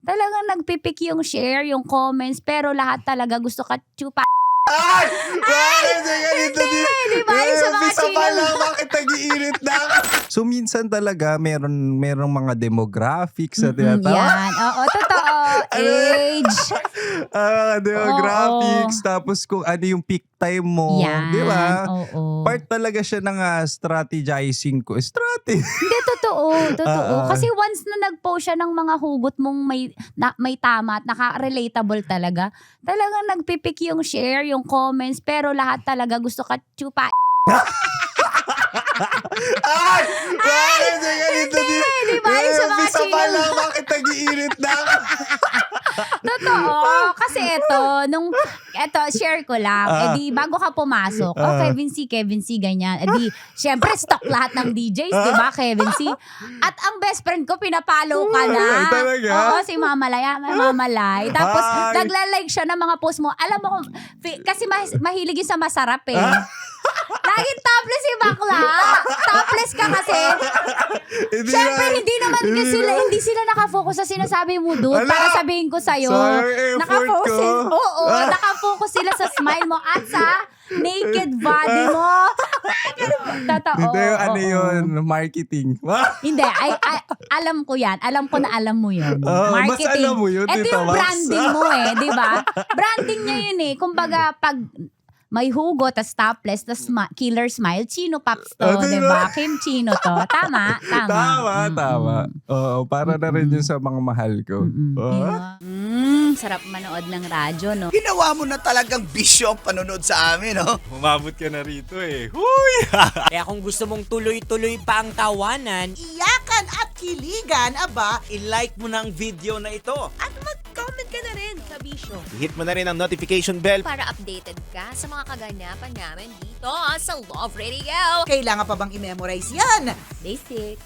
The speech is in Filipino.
Talagang nagpipik yung share, yung comments, pero lahat talaga gusto ka chupa. Ay! Bakit ganito din? Di ba? Yung sa mga Bisa pa chino. lang, bakit nag-iinit na? So minsan talaga merong mga demographics na tinatawag. Yan. Oo, totoo. Age. Demographics, tapos kung ano yung peak time mo. Yan. Di ba? Oo. Part talaga siya ng strategizing ko. Hindi, totoo. Kasi once na nag-post siya ng mga hugot mong may tama at naka-relatable talaga, talagang nagpipik yung share, yung comments, pero lahat talaga gusto ka chupa. Ay! Bakit ganito din? Di ba? Yung sa mga Bisa pa chino. lang, bakit nag-iinit na? Totoo. Kasi eto, share ko lang. Edi, bago ka pumasok, Kevin C, ganyan. Edi, syempre, stock lahat ng DJs, di ba, Kevin C? At ang best friend ko, pinapalo ka na. Talaga? Oo, si Mamalay. Tapos, Ay. nagla-like siya ng mga post mo. Alam mo, kasi mahilig yun sa masarap eh. Laging topless si bakla. Topless ka kasi. Siyempre, hindi sila nakafocus sa sinasabi mo doon. Ala! Para sabihin ko sa'yo. Sayang effort ko. Nakafocus sila sa smile mo at sa naked body mo. Totoo. Hindi, ano oo. yun? Marketing. Hindi, alam ko yan. Alam ko na alam mo yun. Mas alam mo yun, Ito Tita yung Max. branding mo eh, di ba? Branding niya yun eh. Kumbaga, pag may hugot, tas topless, tas killer smile, Chino Pops to, Oh, di diba? ba? Kim Chino to. Tama. Tama. Oo, para na rin yun sa mga mahal ko. Oo. Sarap manood ng radyo, no? Ginawa mo na talagang bisyo ang panonood sa amin, no? Umabot ka na rito eh. Huy! Kaya kung gusto mong tuloy-tuloy pa ang tawanan, Iyakan at kiligan, aba, i-like mo na ang video na ito. at mag-comment ka na rin sa bisyo. Hit mo na rin ang notification bell. Para updated ka sa mga kaganapan namin dito sa Love Radio. Kailangan pa bang i-memorize yan? Basic.